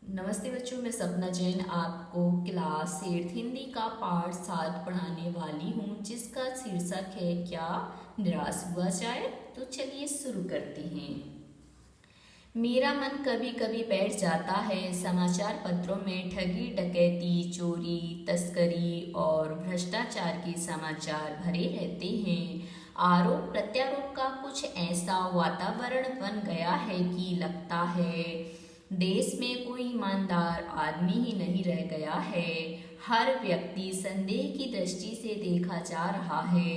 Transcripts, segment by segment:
नमस्ते बच्चों, मैं सपना जैन आपको क्लास 8 हिंदी का पाठ 7 पढ़ाने वाली हूँ, जिसका शीर्षक है क्या निराश हुआ जाए। तो चलिए शुरू करते हैं। मेरा मन कभी कभी बैठ जाता है। समाचार पत्रों में ठगी, डकैती, चोरी, तस्करी और भ्रष्टाचार के समाचार भरे रहते हैं। आरोप प्रत्यारोप का कुछ ऐसा वातावरण बन गया है कि लगता है देश में कोई ईमानदार आदमी ही नहीं रह गया है। हर व्यक्ति संदेह की दृष्टि से देखा जा रहा है।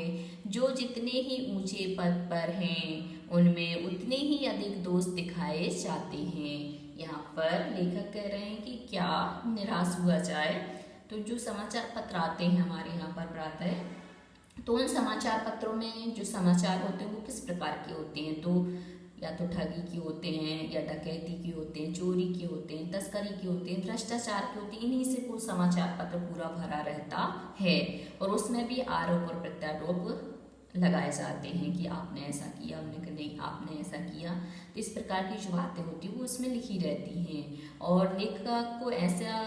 जो जितने ही ऊंचे पद पर हैं, उनमें उतने ही अधिक दोष दिखाए जाते हैं। यहाँ पर लेखक कह रहे हैं कि क्या निराश हुआ जाए। तो जो समाचार पत्र आते हैं हमारे यहाँ पर प्रातः, तो उन समाचार पत्रों में जो समाचार होते हैं वो किस प्रकार के होते हैं। तो या तो ठगी के होते हैं, या डकैती के होते हैं, चोरी के होते हैं, तस्करी के होते हैं, भ्रष्टाचार के होते हैं। इन्हीं से वो समाचार पत्र पूरा भरा रहता है और उसमें भी आरोप और प्रत्यारोप लगाए जाते हैं कि आपने ऐसा किया, हमने नहीं, आपने ऐसा किया। तो इस प्रकार की जो बातें होती हैं वो उसमें लिखी रहती हैं और लेखक को ऐसा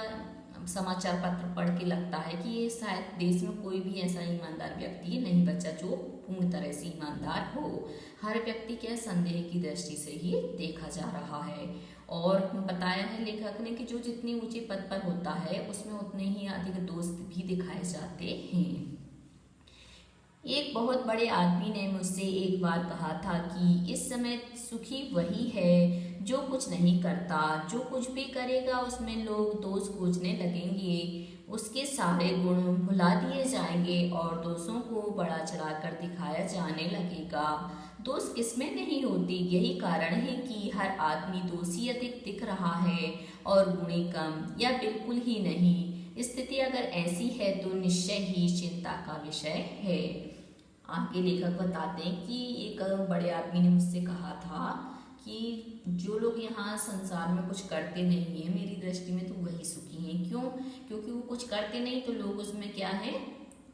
समाचार पत्र पढ़ के लगता है कि ये शायद देश में कोई भी ऐसा ईमानदार व्यक्ति नहीं बचा जो पूर्ण तरह से ईमानदार हो। हर व्यक्ति के संदेह की दृष्टि से ही देखा जा रहा है। और बताया है लेखक ने कि जो जितने ऊंचे पद पर होता है उसमें उतने ही अधिक दोस्त भी दिखाए जाते हैं। एक बहुत बड़े आदमी ने मुझसे एक बार कहा था कि इस समय सुखी वही है जो कुछ नहीं करता। जो कुछ भी करेगा उसमें लोग दोष खोजने लगेंगे, उसके सारे गुण भुला दिए जाएंगे और दोषों को बढ़ा चढ़ाकर दिखाया जाने लगेगा। दोष किसमें नहीं होती, यही कारण है कि हर आदमी दोषी अधिक दिख रहा है और गुणी कम या बिल्कुल ही नहीं। स्थिति अगर ऐसी है तो निश्चय ही चिंता का विषय है। आगे लेखक बताते हैं कि एक बड़े आदमी ने मुझसे कहा था कि जो लोग यहाँ संसार में कुछ करते नहीं है, मेरी दृष्टि में तो वही सुखी हैं। क्यों? क्योंकि वो कुछ करते नहीं तो लोग उसमें क्या है,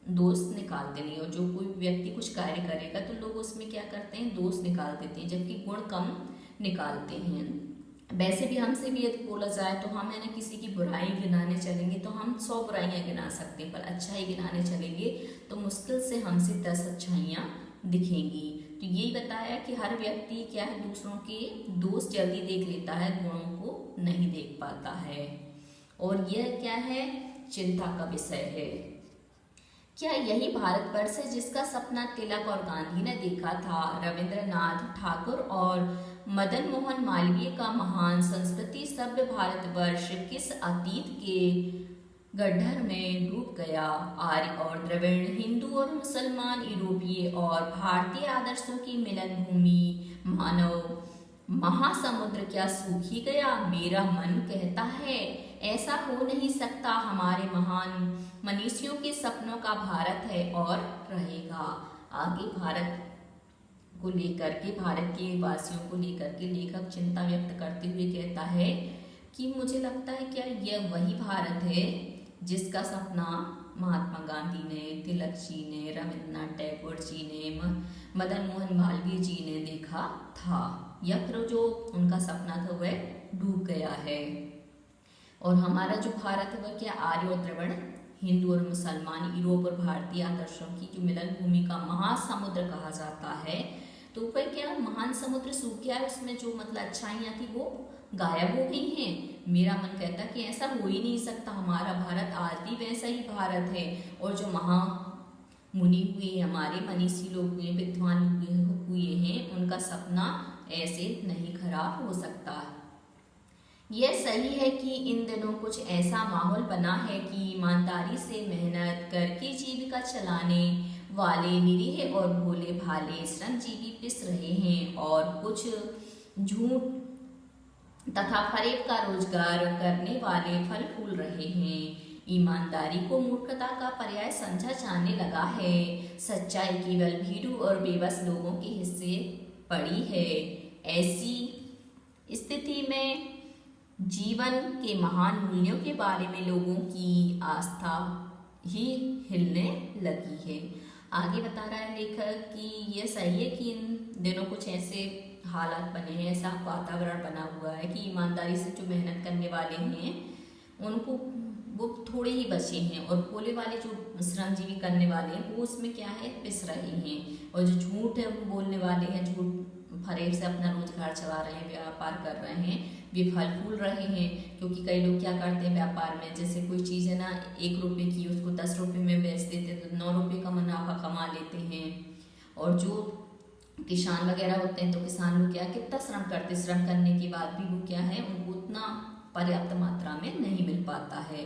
दोष निकालते नहीं। और जो कोई व्यक्ति कुछ कार्य करेगा तो लोग उसमें क्या करते हैं, दोष निकाल देते हैं, जबकि गुण कम निकालते हैं। वैसे भी हमसे भी यदि बोला जाए तो हम है ना किसी की बुराई गिनाने चलेंगे तो हम 100 बुराइयां गिना सकते हैं, पर अच्छाई गिनाने चलेंगे तो मुश्किल से हमसे 10 अच्छाइयां दिखेंगी। तो यही बताया कि हर व्यक्ति क्या है, दूसरों के दोष जल्दी देख लेता है, गुणों को नहीं देख पाता है। और यह क्या है, चिंता का विषय है। क्या यही भारतवर्ष है जिसका सपना तिलक और गांधी ने देखा था? रविंद्रनाथ ठाकुर और मदन मोहन मालवीय का महान संस्कृति सभ्य भारतवर्ष किस अतीत के गड्ढर में डूब गया? आर्य और द्रविड़, हिंदू और मुसलमान, यूरोपीय और भारतीय आदर्शों की मिलन भूमि मानव महासमुद्र क्या सूख ही गया? मेरा मन कहता है ऐसा हो नहीं सकता। हमारे महान मनीषियों के सपनों का भारत है और रहेगा। आगे भारत को लेकर के, भारत के वासियों को लेकर के लेखक चिंता व्यक्त करते हुए कहता है कि मुझे लगता है क्या यह वही भारत है जिसका सपना महात्मा गांधी ने, तिलक जी ने, रविंद्रनाथ टैगोर जी ने, मदन मोहन मालवीय जी ने देखा था, या फिर जो उनका सपना था वह डूब गया है। और हमारा जो भारत है वह क्या आर्य और द्रविड़, हिंदू और मुसलमान, यूरोप और भारतीय आदर्शों की जो मिलन भूमि का महासमुद्र कहा जाता है। तो वह क्या महान समुद्र सूख गया है, उसमें जो मतलब अच्छाइयाँ थी वो गायब हो गई हैं। मेरा मन कहता है कि ऐसा हो ही नहीं सकता। हमारा भारत आज भी वैसा ही भारत है और जो महा मुनि हुए, हमारे मनीषी लोग हुए, विद्वान हुए हैं, उनका सपना ऐसे नहीं खराब हो सकता। यह सही है कि इन दिनों कुछ ऐसा माहौल बना है कि ईमानदारी से मेहनत करके जीविका चलाने वाले निरीह और भोले भाले श्रमजीवी पिस रहे हैं और कुछ झूठ तथा फरेब का रोजगार करने वाले फल फूल रहे हैं। ईमानदारी को मूर्खता का पर्याय समझा जाने लगा है। सच्चाई केवल भीरू और बेबस लोगों के हिस्से पड़ी है। ऐसी स्थिति में जीवन के महान मूल्यों के बारे में लोगों की आस्था ही हिलने लगी है। आगे बता रहा है लेखक कि यह सही है कि इन दिनों कुछ ऐसे हालात बने हैं, ऐसा वातावरण बना हुआ है कि ईमानदारी से जो मेहनत करने वाले हैं उनको वो थोड़े ही बचे हैं, और भोले वाले जो श्रमजीवी करने वाले हैं वो उसमें क्या है, पिस रहे हैं। और जो झूठ बोलने वाले हैं, झूठ फरेब से अपना रोजगार चला रहे हैं, व्यापार कर रहे हैं, वे फल फूल रहे हैं। क्योंकि कई लोग क्या करते हैं व्यापार में, जैसे कोई चीज़ है ना 1 रुपये की, उसको 10 रुपये में बेच देते तो 9 रुपये का मुनाफा कमा लेते हैं। और जो किसान वगैरह होते हैं तो किसान लोग क्या कितना श्रम करते, श्रम करने के बाद भी वो क्या है, उनको उतना पर्याप्त मात्रा में नहीं मिल पाता है।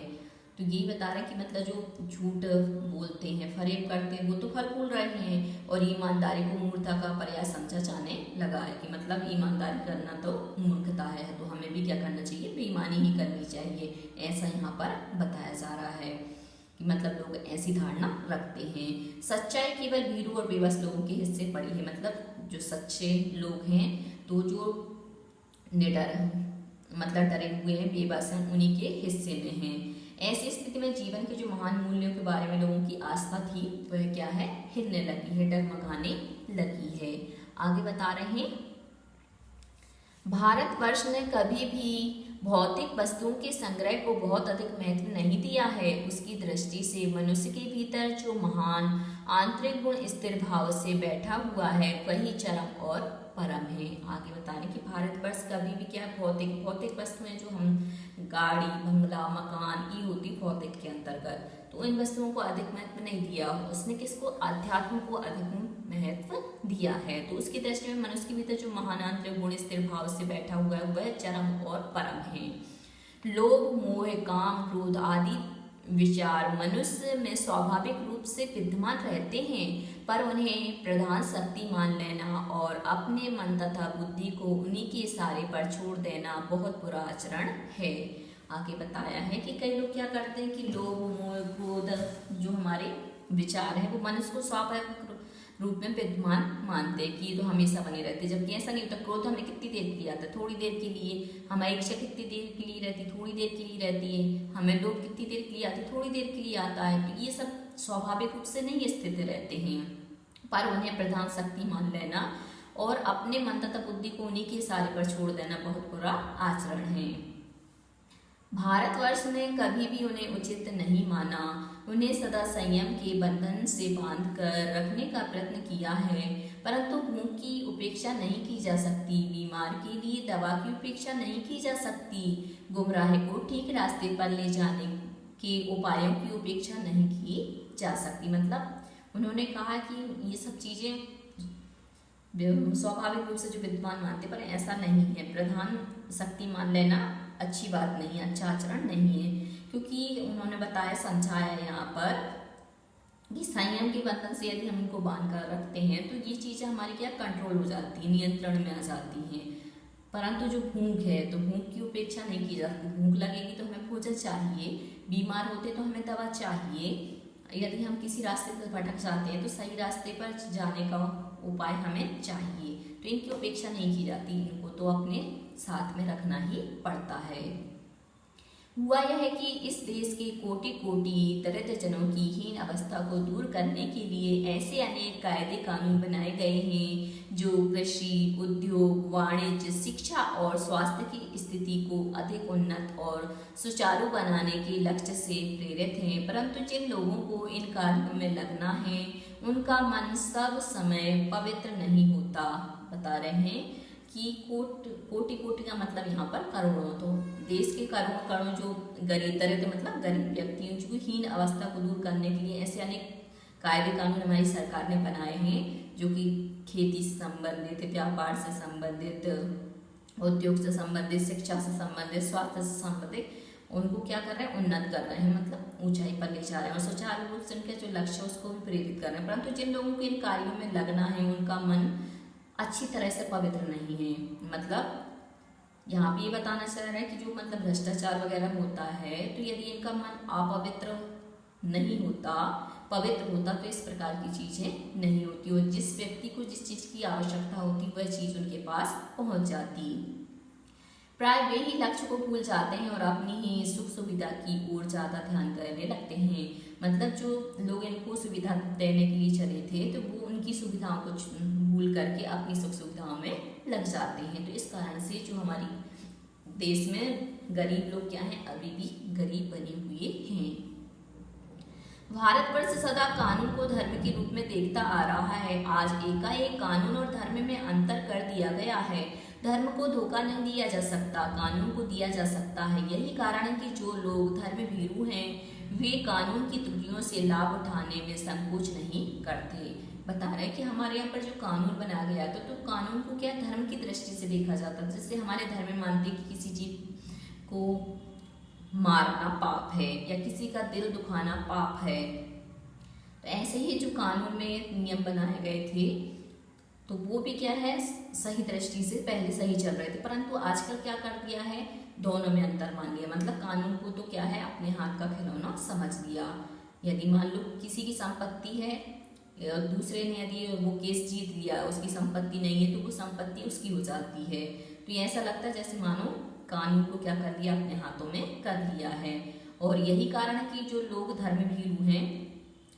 तो यही बता रहे हैं कि मतलब जो झूठ बोलते हैं, फरेब करते हैं, वो तो फल फूल रहे हैं, और ईमानदारी को मूर्खता का पर्याय समझा जाने लगा है कि मतलब ईमानदारी करना तो मूर्खता है, तो हमें भी क्या करना चाहिए, बेईमानी ही करनी चाहिए। ऐसा यहाँ पर बताया जा रहा है कि मतलब लोग ऐसी धारणा रखते हैं। सच्चाई केवल भीरू और बेबस लोगों के हिस्से पड़ी है, मतलब जो सच्चे लोग हैं तो जो निडर मतलब डरे हुए हैं, बेबस हैं, उन्हीं के हिस्से में हैं। ऐसी स्थिति में जीवन के जो महान मूल्यों के बारे में लोगों की आस्था थी वह क्या है, हिलने लगी है, डगमगाने लगी है। आगे बता रहे हैं, भारतवर्ष ने कभी भी भौतिक वस्तुओं के संग्रह को बहुत अधिक महत्व नहीं दिया है। उसकी दृष्टि से मनुष्य के भीतर जो महान आंतरिक गुण स्थिर भाव से बैठा हुआ है वही चरम और परम है। आगे बता रहे कि भारतवर्ष कभी भी क्या, भौतिक वस्तुएं जो हम गाड़ी, बंगला, मकान, ये होती भौतिक के अंतर्गत, तो इन वस्तुओं को अधिक महत्व नहीं दिया। उसने किसको, अध्यात्म को अधिक महत्व दिया है। तो उसकी दृष्टि में मनुष्य के भीतर जो महान आंतरिक गुण स्थिर भाव से बैठा हुआ है वह चरम और परम है। लोभ, मोह, काम, क्रोध आदि विचार मनुष्य में स्वाभाविक रूप से विद्यमान रहते हैं, पर उन्हें प्रधान शक्ति मान लेना और अपने मन तथा बुद्धि को उन्हीं के इशारे पर छोड़ देना बहुत बुरा आचरण है। आगे बताया है कि कई लोग क्या करते हैं कि लोभ, मोह, क्रोध जो हमारे विचार है वो मनुष्य को स्वाभाविक रूप में विद्यमान मानते हैं कि ये तो हमेशा बने रहते, जबकि ऐसा नहीं होता। क्रोध हमें कितनी देर के लिए आता है, थोड़ी देर के लिए। हमारी इच्छा कितनी देर के लिए रहती, थोड़ी देर के लिए रहती है। हमें लोभ कितनी देर के लिए आती, थोड़ी देर के लिए आता है। तो ये सब स्वाभाविक रूप से नहीं स्थित रहते हैं, पर उन्हें प्रधान शक्ति मान लेना और अपने मन तथा बुद्धि को उन्हीं के इशारे पर छोड़ देना बहुत बुरा आचरण है। भारतवर्ष ने कभी भी उन्हें उचित नहीं माना, उन्हें सदा संयम के बंधन से बांधकर रखने का प्रयत्न किया है, परंतु भूख की उपेक्षा नहीं की जा सकती, बीमार के लिए दवा की उपेक्षा नहीं की जा सकती, गुमराह को ठीक रास्ते पर ले जाने के उपायों की उपेक्षा नहीं की जा सकती। मतलब उन्होंने कहा कि ये सब चीजें स्वाभाविक रूप से जो विद्वान मानते, पर ऐसा नहीं है। प्रधान शक्ति मान लेना अच्छी बात नहीं है, अच्छा आचरण नहीं है, क्योंकि उन्होंने बताया, समझाया यहाँ पर कि संयम के बंधन से यदि हम इनको बांध कर रखते हैं तो ये चीज़ें हमारी क्या कंट्रोल हो जाती है, नियंत्रण में आ जाती हैं। परंतु जो भूख है तो भूख की उपेक्षा नहीं की जाती। भूख लगेगी तो हमें भोजन चाहिए, बीमार होते तो हमें दवा चाहिए, यदि हम किसी रास्ते पर भटक जाते हैं तो सही रास्ते पर जाने का उपाय हमें चाहिए। तो इनकी उपेक्षा नहीं की जाती, इनको तो अपने साथ में रखना ही पड़ता है। हुआ यह है कि इस देश के कोटि कोटि दरिद्र जनों की हीन अवस्था को दूर करने के लिए ऐसे अनेक कायदे कानून बनाए गए हैं जो कृषि, उद्योग, वाणिज्य, शिक्षा और स्वास्थ्य की स्थिति को अधिक उन्नत और सुचारू बनाने के लक्ष्य से प्रेरित हैं। परंतु जिन लोगों को इन कार्यों में लगना है उनका मन सब समय पवित्र नहीं होता। बता रहे हैं कि कोटि कोटि का मतलब यहाँ पर करोड़ों, तो देश के करोड़ों करोड़ों जो गरीब दरिद्र मतलब गरीब व्यक्तियों की हीन अवस्था को दूर करने के लिए ऐसे अनेक कायदे कानून हमारी सरकार ने बनाए हैं जो कि खेती से संबंधित, व्यापार से संबंधित, उद्योग से संबंधित, शिक्षा से संबंधित, स्वास्थ्य से संबंधित, उनको क्या कर रहे हैं, उन्नत कर रहे हैं, मतलब ऊंचाई पर ले जा रहे हैं और सुचारू रूप से उनके जो लक्ष्य है उसको भी प्रेरित कर रहे हैं। परंतु जिन लोगों को इन कार्यों में लगना है उनका मन अच्छी तरह से पवित्र नहीं है। मतलब यहाँ पे ये बताना चाह रहा है कि जो मतलब भ्रष्टाचार वगैरह होता है तो यदि इनका मन अपवित्र नहीं होता, पवित्र होता, तो इस प्रकार की चीजें नहीं होती और जिस व्यक्ति को जिस चीज की आवश्यकता होती वह चीज उनके पास पहुंच जाती। प्राय वे ही लक्ष्य को भूल जाते हैं और अपनी ही सुख सुविधा की ओर ज्यादा ध्यान करने लगते हैं। मतलब जो लोग इनको सुविधा देने के लिए चले थे तो वो उन उनकी सुविधाओं को भूल करके अपनी सुख सुविधाओं में लग जाते हैं। तो इस कारण से जो हमारी देश में गरीब लोग क्या हैं, अभी भी गरीब बने हुए हैं। भारतवर्ष सदा कानून को धर्म के रूप में देखता आ रहा है। आज एकाएक कानून और धर्म में अंतर कर दिया गया है। धर्म को धोखा नहीं दिया जा सकता, कानून को दिया जा सकता है। यही कारण है कि जो लोग धर्म भीरू हैं वे कानून की त्रुटियों से लाभ उठाने में संकोच नहीं करते। बता रहे हैं कि हमारे यहाँ पर जो कानून बनाया गया था तो कानून को क्या धर्म की दृष्टि से देखा जाता, जैसे हमारे धर्म में मानते कि किसी चीज को मारना पाप है या किसी का दिल दुखाना पाप है। तो ऐसे ही जो कानून में नियम बनाए गए थे तो वो भी क्या है, सही दृष्टि से पहले सही चल रहे थे, परंतु आजकल क्या कर दिया है, दोनों में अंतर मान लिया। मतलब कानून को तो क्या है, अपने हाथ का खिलौना समझ लिया। यदि मान लो किसी की संपत्ति है और दूसरे ने यदि वो केस जीत लिया, उसकी संपत्ति नहीं है, तो वो संपत्ति उसकी हो जाती है। तो ये ऐसा लगता है जैसे मानो कानून को क्या कर लिया, अपने हाथों में कर लिया है। और यही कारण है कि जो लोग धर्म भीरू हैं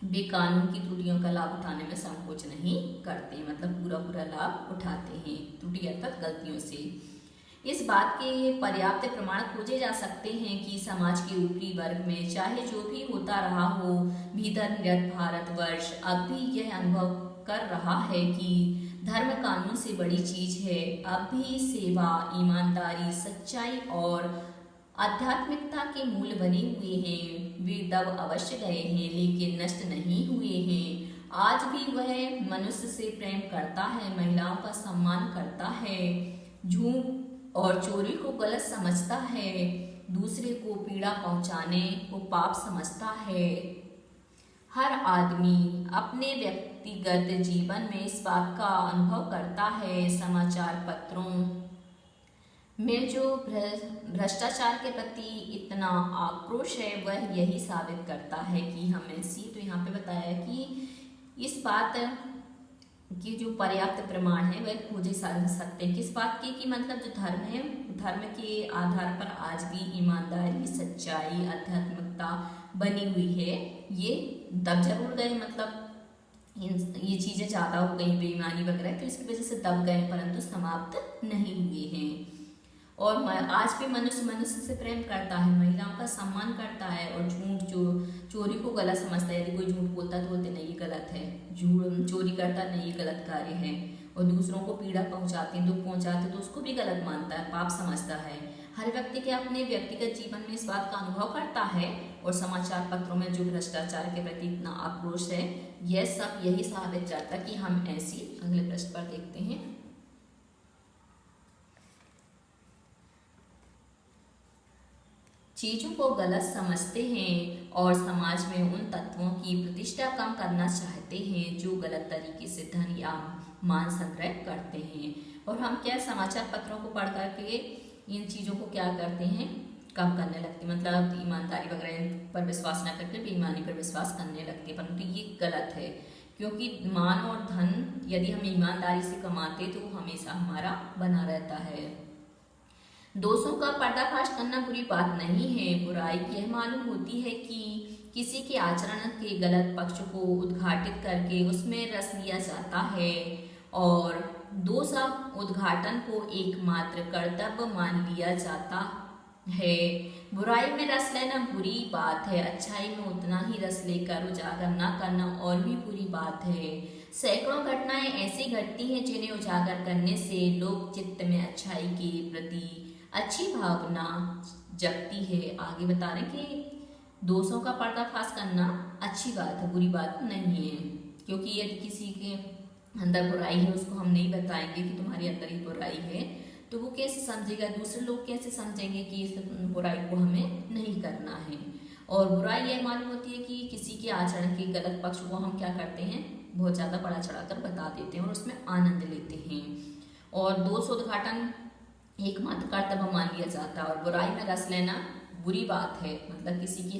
वे कानून की त्रुटियों का लाभ उठाने में संकोच नहीं करते, मतलब पूरा लाभ उठाते हैं त्रुटि अर्थात गलतियों से। इस बात के पर्याप्त प्रमाण खोजे जा सकते हैं कि समाज के ऊपरी वर्ग में चाहे जो भी होता रहा हो, भीतर निरत भारतवर्ष अब भी यह अनुभव कर रहा है कि धर्म कानून से बड़ी चीज है। अब भी सेवा, ईमानदारी, सच्चाई और आध्यात्मिकता के मूल बने हुए हैं। वे दब अवश्य गए हैं लेकिन नष्ट नहीं हुए हैं। आज भी वह मनुष्य से प्रेम करता है, महिलाओं का सम्मान करता है, झूठ और चोरी को गलत समझता है, दूसरे को पीड़ा पहुंचाने को पाप समझता है। हर आदमी अपने व्यक्तिगत जीवन में इस बात का अनुभव करता है। समाचार पत्रों में जो भ्रष्टाचार के प्रति इतना आक्रोश है वह यही साबित करता है कि हम ऐसी, तो यहाँ पे बताया कि इस बात की जो पर्याप्त प्रमाण है वह खोजे जा सकते हैं। किस बात की कि मतलब जो धर्म है, धर्म के आधार पर आज भी ईमानदारी, सच्चाई, आध्यात्मिकता बनी हुई है। ये दब जरूर गए, मतलब ये चीजें ज्यादा हो गई, बेईमानी वगैरह, तो इसकी वजह से दब गए परंतु समाप्त नहीं हुए हैं। और आज भी मनुष्य से प्रेम करता है, महिलाओं का सम्मान करता है और झूठ चोरी को गलत समझता है। यदि कोई झूठ बोलता तो बोलते नहीं ये गलत है, झूठ चोरी करता नहीं ये गलत कार्य है, और दूसरों को पीड़ा पहुंचाते दुख पहुंचाते तो उसको भी गलत मानता है, पाप समझता है। हर व्यक्ति के अपने व्यक्तिगत जीवन में इस बात का अनुभव करता है और समाचार पत्रों में जो भ्रष्टाचार के प्रति इतना आक्रोश है यह सब यही साबित करता है कि हम ऐसी। अगले प्रश्न पर देखते हैं। चीजों को गलत समझते हैं और समाज में उन तत्वों की प्रतिष्ठा कम करना चाहते हैं जो गलत तरीके से धन या मान संग्रह करते हैं। और हम क्या समाचार पत्रों को पढ़ करके इन चीज़ों को क्या करते हैं, कम करने लगते, मतलब ईमानदारी वगैरह पर विश्वास न करके बेईमानी पर विश्वास करने लगते हैं, परंतु ये गलत है। क्योंकि मान और धन यदि हम ईमानदारी से कमाते तो वो हमेशा हमारा बना रहता है। दोषों का पर्दाफाश करना बुरी बात नहीं है। बुराई यह मालूम होती है कि किसी के आचरण के गलत पक्ष को उद्घाटित करके उसमें रस लिया जाता है और दोष उद्घाटन को एकमात्र कर्तव्य मान लिया जाता है। बुराई में रस लेना बुरी बात है, अच्छाई में उतना ही रस लेकर उजागर न करना और भी बुरी बात है। सैकड़ों घटनाएं ऐसी घटती हैं जिन्हें उजागर करने से लोक चित्त में अच्छाई के प्रति अच्छी भावना जगती है। आगे बता रहे कि दोषों का पर्दाफाश करना अच्छी बात है, बुरी बात नहीं है। क्योंकि यदि किसी के अंदर बुराई है उसको हम नहीं बताएंगे कि तुम्हारे अंदर ही बुराई है तो वो कैसे समझेगा, दूसरे लोग कैसे समझेंगे कि इस बुराई को हमें नहीं करना है। और बुराई यह मालूम होती है कि किसी के आचरण के गलत पक्ष को हम क्या करते हैं, बहुत ज़्यादा बड़ा चढ़ाकर बता देते हैं और उसमें आनंद लेते हैं। और दोष उद्घाटन एकमात्र कर्तव्य मान लिया जाता है और बुराई में रस लेना बुरी बात है, मतलब किसी की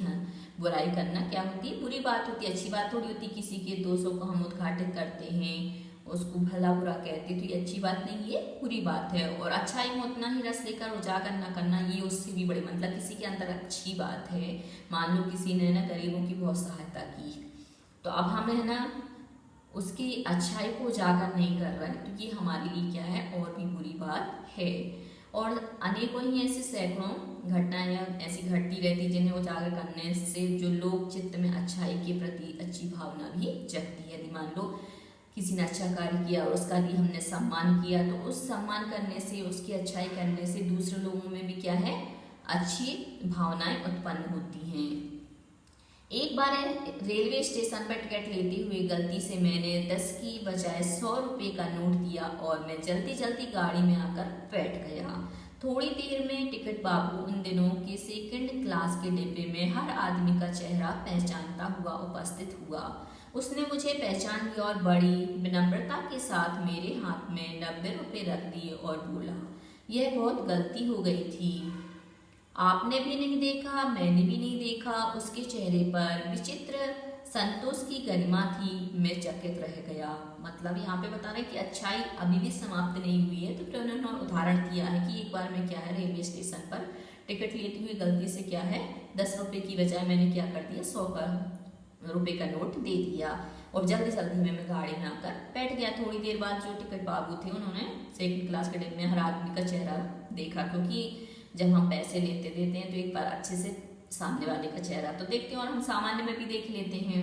बुराई करना क्या होती है, बुरी बात होती है, अच्छी बात थोड़ी होती। किसी के दोषों को हम उद्घाटित करते हैं, उसको भला बुरा कहते हैं तो ये अच्छी बात नहीं, ये बुरी बात है। और अच्छाई में उतना ही रस लेकर उजागर न करना ये उससे भी बड़ी, मतलब किसी के अंदर अच्छी बात है। मान लो किसी ने ना गरीबों की बहुत सहायता की तो अब हमें ना उसकी अच्छाई को उजागर नहीं कर रहा है, तो ये हमारे लिए क्या है, और भी बुरी बात है। और अनेकों ही ऐसे सैकड़ों घटनाएं ऐसी घटती रहती जिन्हें उजागर करने से जो लोग चित्त में अच्छाई के प्रति अच्छी भावना भी जगती है। यदि मान लो किसी ने अच्छा कार्य किया और उसका भी हमने सम्मान किया, तो उस सम्मान करने से, उसकी अच्छाई करने से दूसरे लोगों में भी क्या है, अच्छी भावनाएं उत्पन्न होती हैं। एक बार रेलवे स्टेशन पर टिकट लेते हुए गलती से मैंने 10 की बजाय 100 रुपये का नोट दिया और मैं जल्दी जल्दी गाड़ी में आकर बैठ गया। थोड़ी देर में टिकट बाबू उन दिनों के सेकंड क्लास के डिब्बे में हर आदमी का चेहरा पहचानता हुआ उपस्थित हुआ। उसने मुझे पहचान लिया और बड़ी विनम्रता के साथ मेरे हाथ में 90 रुपये रख दिए और बोला, यह बहुत गलती हो गई थी। आपने भी नहीं देखा, मैंने भी नहीं देखा। उसके चेहरे पर विचित्र संतोष की गरिमा थी। मैं चकित रह गया। मतलब यहाँ पे बता रहे कि अच्छाई अभी भी समाप्त नहीं हुई है। तो फिर उन्होंने उदाहरण दिया है कि एक बार मैं क्या है, रेलवे स्टेशन पर टिकट लेते हुए गलती से क्या है, 10 रुपये की बजाय मैंने क्या कर दिया, 100 रुपये का नोट दे दिया और जल्दी जल्दी में मैं गाड़ी में आकर बैठ गया। थोड़ी देर बाद जो टिकट बाबू थे उन्होंने सेकंड क्लास के डिब्बे में हर आदमी का चेहरा देखा, क्योंकि जब हम पैसे लेते देते हैं तो एक बार अच्छे से सामने वाले का चेहरा तो देखते हैं और हम सामान्य में भी देख लेते हैं।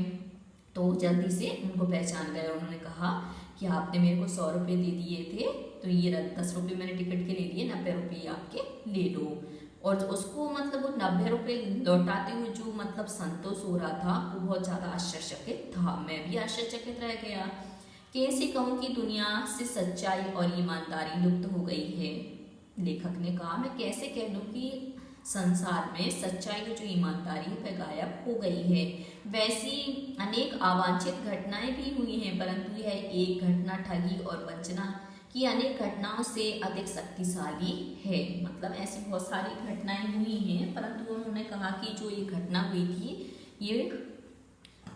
तो जल्दी से उनको पहचान गए। उन्होंने कहा कि आपने मेरे को 100 रुपये दे दिए थे, तो ये 10 रुपये मैंने टिकट के ले लिए, 90 रुपये आपके ले लो। और उसको मतलब वो 90 रुपये लौटाते हुए जो मतलब संतोष हो रहा था वो बहुत ज़्यादा आश्चर्यचकित था। मैं भी आश्चर्यचकित रह गया। कैसे कहूँ कि दुनिया से सच्चाई और ईमानदारी लुप्त हो गई है। लेखक ने कहा, मैं कैसे कह लूँ कि संसार में सच्चाई की जो ईमानदारी है वह गायब हो गई है। वैसी अनेक अवांछित घटनाएं भी हुई हैं, परंतु यह एक घटना ठगी और वंचना की अनेक घटनाओं से अधिक शक्तिशाली है। मतलब ऐसी बहुत सारी घटनाएं हुई हैं, परंतु उन्होंने कहा कि जो ये घटना हुई थी, ये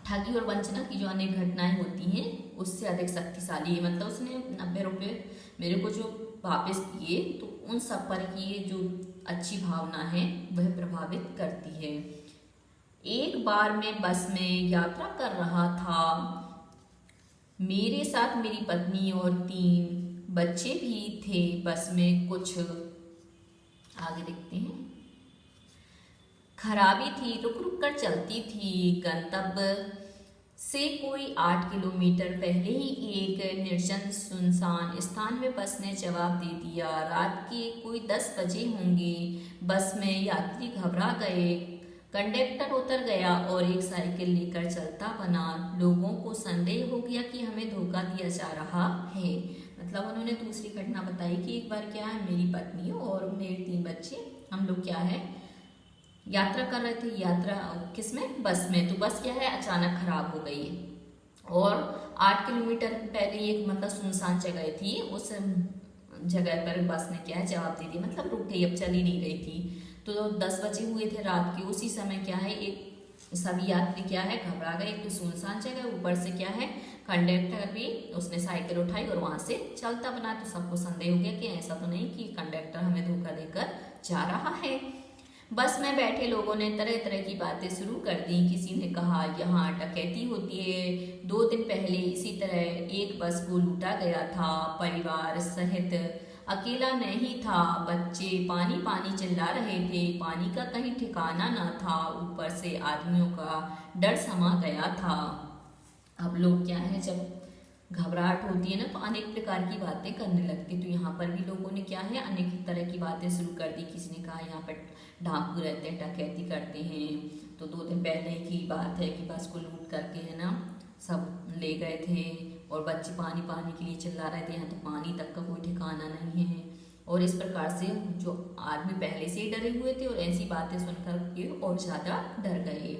ठगी और वंचना की जो अनेक घटनाएं होती हैं उससे अधिक शक्तिशाली है। मतलब उसने 90 रुपये मेरे को जो वापस किए, तो उन सब पर की ये जो अच्छी भावना है वह प्रभावित करती है। एक बार मैं बस में यात्रा कर रहा था। मेरे साथ मेरी पत्नी और 3 बच्चे भी थे। बस में कुछ आगे देखते हैं, खराबी थी, रुक रुक कर चलती थी। गंतव्य से कोई 8 किलोमीटर पहले ही एक निर्जन सुनसान स्थान में बस ने जवाब दे दिया। रात के कोई 10 बजे होंगे। बस में यात्री घबरा गए। कंडक्टर उतर गया और एक साइकिल लेकर चलता बना। लोगों को संदेह हो गया कि हमें धोखा दिया जा रहा है। मतलब उन्होंने दूसरी घटना बताई कि एक बार क्या है, मेरी पत्नी और मेरे 3 बच्चे, हम लोग क्या है यात्रा कर रहे थे। यात्रा किसमें, बस में। तो बस क्या है अचानक खराब हो गई और 8 किलोमीटर पहले एक मतलब सुनसान जगह थी, उस जगह पर बस ने क्या है जवाब दे दिया, मतलब रुक गई, अब चल ही नहीं रही थी। तो 10 बजे हुए थे रात के। उसी समय क्या है एक सभी यात्री क्या है घबरा गए। एक तो सुनसान जगह, ऊपर से क्या है कंडक्टर भी उसने साइकिल उठाई और वहां से चलता बना। तो सबको संदेह हो गया कि ऐसा तो नहीं कि कंडक्टर हमें धोखा देकर जा रहा है। बस में बैठे लोगों ने तरह तरह की बातें शुरू कर दी। किसी ने कहा यहाँ डकैती होती है। 2 दिन पहले इसी तरह एक बस को लूटा गया था। परिवार सहित अकेला नहीं था। बच्चे पानी पानी चिल्ला रहे थे। पानी का कहीं ठिकाना न था। ऊपर से आदमियों का डर समा गया था। अब लोग क्या है, जब घबराहट होती है ना, तो अनेक प्रकार की बातें करने लगती। तो यहाँ पर भी लोगों ने क्या है अनेक तरह की बातें शुरू कर दी। किसी ने कहा यहाँ पर डाकू रहते हैं, डकैती करते हैं। तो 2 दिन पहले की बात है कि बस को लूट करके है ना सब ले गए थे और बच्चे पानी पानी के लिए चिल्ला रहे थे। यहाँ तो पानी तक का कोई ठिकाना नहीं है। और इस प्रकार से जो आदमी पहले से ही डरे हुए थे और ऐसी बातें सुनकर के और ज़्यादा डर गए।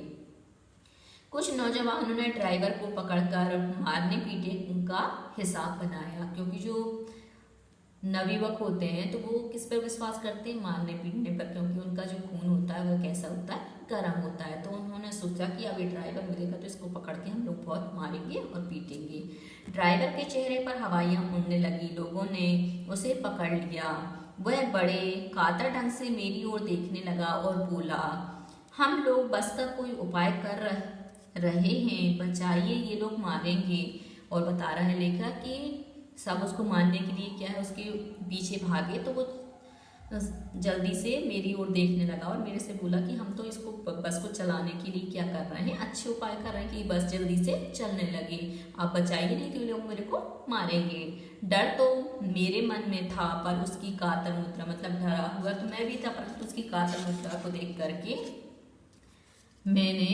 कुछ नौजवानों ने ड्राइवर को पकड़कर मारने पीटने का हिसाब बनाया, क्योंकि जो नवयुवक होते हैं तो वो किस पर विश्वास करते हैं, मारने पीटने पर, क्योंकि उनका जो खून होता है वो कैसा होता है, गर्म होता है। तो उन्होंने सोचा कि अब ये ड्राइवर मिलेगा तो इसको पकड़ के हम लोग बहुत मारेंगे और पीटेंगे। ड्राइवर के चेहरे पर हवाइयाँ उड़ने लगी। लोगों ने उसे पकड़ लिया। वह बड़े कातर ढंग से मेरी ओर देखने लगा और बोला, हम लोग बस का कोई उपाय कर रहे हैं, बचाइए, ये लोग मारेंगे। और बता रहा है लेखक कि सब उसको मारने के लिए क्या है उसके पीछे भागे, तो वो जल्दी से मेरी ओर देखने लगा और मेरे से बोला कि हम तो इसको बस को चलाने के लिए क्या कर रहे हैं, अच्छे उपाय कर रहे हैं कि बस जल्दी से चलने लगे, आप बचाइए नहीं तो लोग मेरे को मारेंगे। डर तो मेरे मन में था पर उसकी कातर मुद्रा, मतलब डरा हुआ तो मैं भी था, परंतु उसकी कातर मुद्रा को देख करके मैंने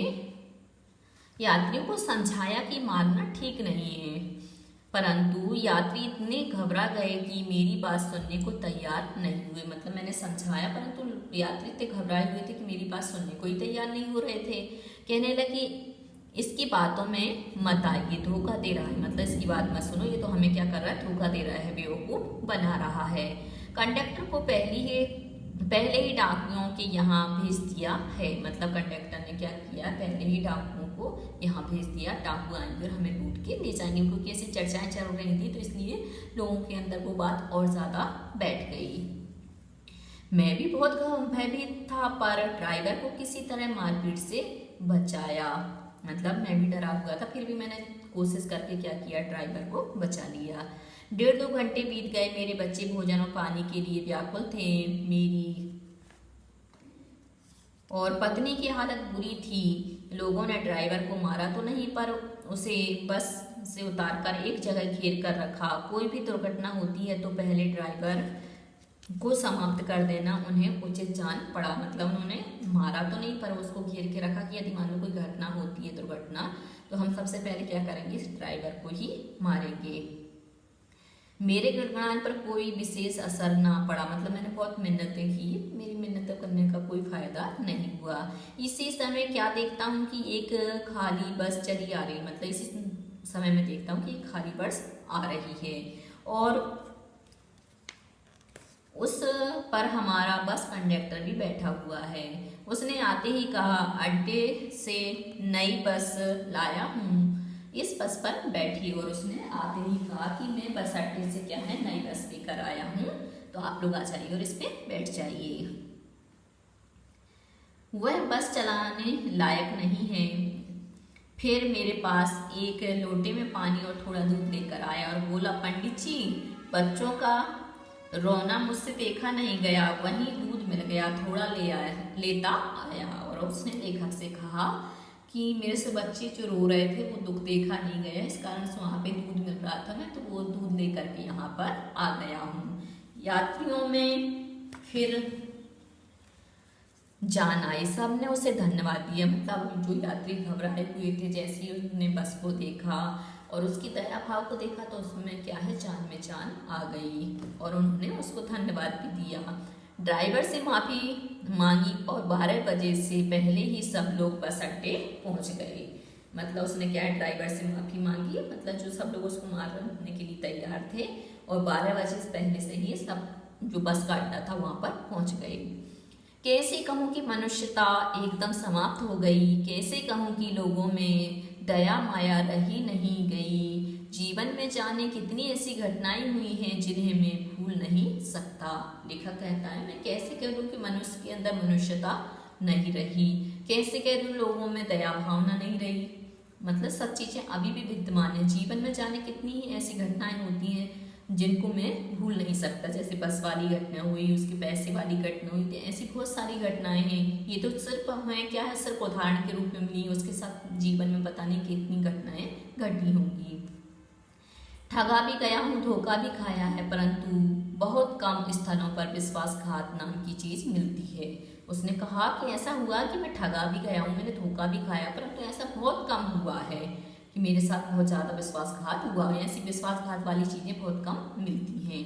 यात्रियों को समझाया कि मारना ठीक नहीं है, परंतु यात्री इतने घबरा गए कि मेरी बात सुनने को तैयार नहीं हुए। मतलब मैंने समझाया परंतु यात्री इतने घबराए हुए थे कि मेरी बात सुनने को ही तैयार नहीं हो रहे थे। कहने लगे इसकी बातों में मत आइए, धोखा दे रहा है, मतलब इसकी बात मत सुनो, ये तो हमें क्या कर रहा है, धोखा दे रहा है, बेवकूफ बना रहा है। कंडक्टर को पहले ही डाकुओं के यहाँ भेज दिया है, मतलब कंडक्टर ने क्या किया, पहले ही डाकुओं को यहाँ भेज दिया, डाकू आएंगे और हमें लूट के ले जाएंगे, क्योंकि ऐसी चर्चाएं चल रही थी तो इसलिए लोगों के अंदर वो बात और ज्यादा बैठ गई। मैं भी बहुत भयभीत था पर ड्राइवर को किसी तरह मारपीट से बचाया, मतलब मैं भी डरा हुआ था, फिर भी मैंने कोशिश करके क्या किया, ड्राइवर को बचा लिया। 1.5-2 घंटे बीत गए, मेरे बच्चे भोजन और पानी के लिए व्याकुल थे, मेरी और पत्नी की हालत बुरी थी। लोगों ने ड्राइवर को मारा तो नहीं पर उसे बस से उतारकर एक जगह घेर कर रखा। कोई भी दुर्घटना होती है तो पहले ड्राइवर को समाप्त कर देना उन्हें उचित जान पड़ा, मतलब उन्होंने मारा तो नहीं पर उसको घेर के रखा कि यदि मान लो कोई घटना होती है, दुर्घटना, तो हम सबसे पहले क्या करेंगे, इस ड्राइवर को ही मारेंगे। मेरे गुणगान पर कोई विशेष असर ना पड़ा, मतलब मैंने बहुत मिन्नतें की, मेरी मिन्नतें करने का कोई फायदा नहीं हुआ। इसी समय क्या देखता हूँ कि एक खाली बस चली आ रही, मतलब इसी समय में देखता हूँ कि एक खाली बस आ रही है और उस पर हमारा बस कंडक्टर भी बैठा हुआ है। उसने आते ही कहा अड्डे से नई बस लाया हूँ, इस बस पर बैठी, और उसने आते ही कहा कि मैं बस अड्डे से क्या है नई बस लेकर आया हूँ, तो आप लोग आ जाइए और इस पे बैठ जाइए। वह बस चलाने लायक नहीं है। फिर मेरे पास एक लोटे में पानी और थोड़ा दूध लेकर आया और बोला पंडित जी, बच्चों का रोना मुझसे देखा नहीं गया, वहीं दूध मिल गया, थोड़ा लेता आया। और उसने लेखक से कहा कि मेरे से बच्चे जो रो रहे थे वो दुख देखा नहीं गया, इस कारण से वहाँ पे दूध मिल रहा था, मैं तो वो दूध लेकर के यहाँ पर आ गया हूँ। यात्रियों में फिर जान आई, सब ने उसे धन्यवाद दिया, मतलब जो यात्री घबराए हुए थे, जैसे ही उन्होंने बस को देखा और उसकी दया भाव को देखा तो उसमें क्या है, जान में जान आ गई और उन्होंने उसको धन्यवाद भी दिया। ड्राइवर से माफी मांगी और 12 बजे से पहले ही सब लोग बस अड्डे पहुंच गए। मतलब उसने क्या है, ड्राइवर से माफी मांगी, मतलब जो सब लोग उसको मारने के लिए तैयार थे, और 12 बजे से पहले से ही सब जो बस का अड्डा था वहां पर पहुंच गए। कैसे कहूँ कि मनुष्यता एकदम समाप्त हो गई, कैसे कहूँ कि लोगों में दया माया रही नहीं गई। जीवन में जाने कितनी ऐसी घटनाएं हुई हैं जिन्हें मैं भूल नहीं सकता। लेखक कहता है मैं कैसे कह दूं कि मनुष्य के अंदर मनुष्यता नहीं रही, कैसे कह दूं लोगों में दया भावना नहीं रही, मतलब सब चीजें अभी भी विद्यमान है। जीवन में जाने कितनी ही ऐसी घटनाएं होती हैं जिनको मैं भूल नहीं सकता, जैसे बस वाली घटना हुई, उसके पैसे वाली घटना हुई थी, ऐसी बहुत सारी घटनाएं हैं। ये तो सिर्फ हमें क्या है, सिर्फ उदाहरण के रूप में मिली, उसके साथ जीवन में पता नहीं कितनी घटनाएं घटी होंगी। ठगा भी गया हूँ, धोखा भी खाया है, परंतु बहुत कम स्थलों पर विश्वासघात नाम की चीज मिलती है। उसने कहा कि ऐसा हुआ कि मैं ठगा भी गया हूँ, मैंने धोखा भी खाया, परंतु ऐसा बहुत कम हुआ है कि मेरे साथ बहुत ज़्यादा विश्वासघात हुआ है। ऐसी विश्वासघात वाली चीज़ें बहुत कम मिलती हैं।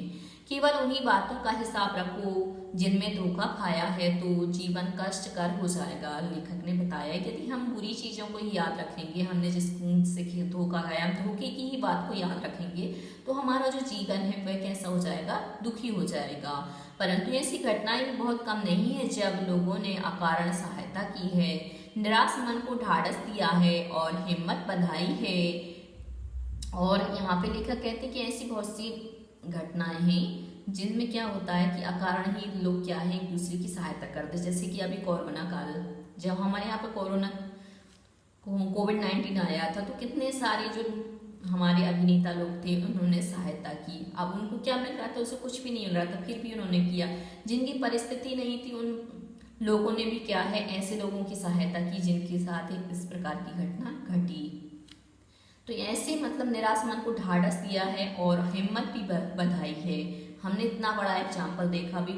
केवल उन्हीं बातों का हिसाब रखो जिनमें धोखा खाया है तो जीवन कष्टकर हो जाएगा। लेखक ने बताया कि यदि हम बुरी चीज़ों को ही याद रखेंगे, हमने जिससे धोखा खाया, हम धोखे की ही बात को याद रखेंगे तो हमारा जो जीवन है वह कैसा हो जाएगा, दुखी हो जाएगा। परंतु ऐसी घटनाएं भी बहुत कम नहीं है जब लोगों ने अकारण सहायता की है, निराश मन को ढाढ़स दिया है और हिम्मत बंधाई है। और यहाँ पे लेखक कहते हैं कि ऐसी बहुत सी घटनाएं हैं जिनमें क्या होता है कि अकारण ही लोग क्या है एक दूसरे की सहायता करते हैं। जैसे कि अभी कोरोना काल, जब हमारे यहाँ पे कोविड-19 आया था तो कितने सारे जो हमारे अभिनेता लोग थे उन्होंने सहायता की। अब उनको क्या मिल रहा था, उसे कुछ भी नहीं मिल रहा था, फिर भी उन्होंने किया। जिनकी परिस्थिति नहीं थी उन लोगों ने भी क्या है, ऐसे लोगों की सहायता की जिनके साथ इस प्रकार की घटना घटी। तो ऐसे मतलब निराश मन को ढाढ़स दिया है और हिम्मत भी बधाई है। हमने इतना बड़ा एग्जाम्पल देखा भी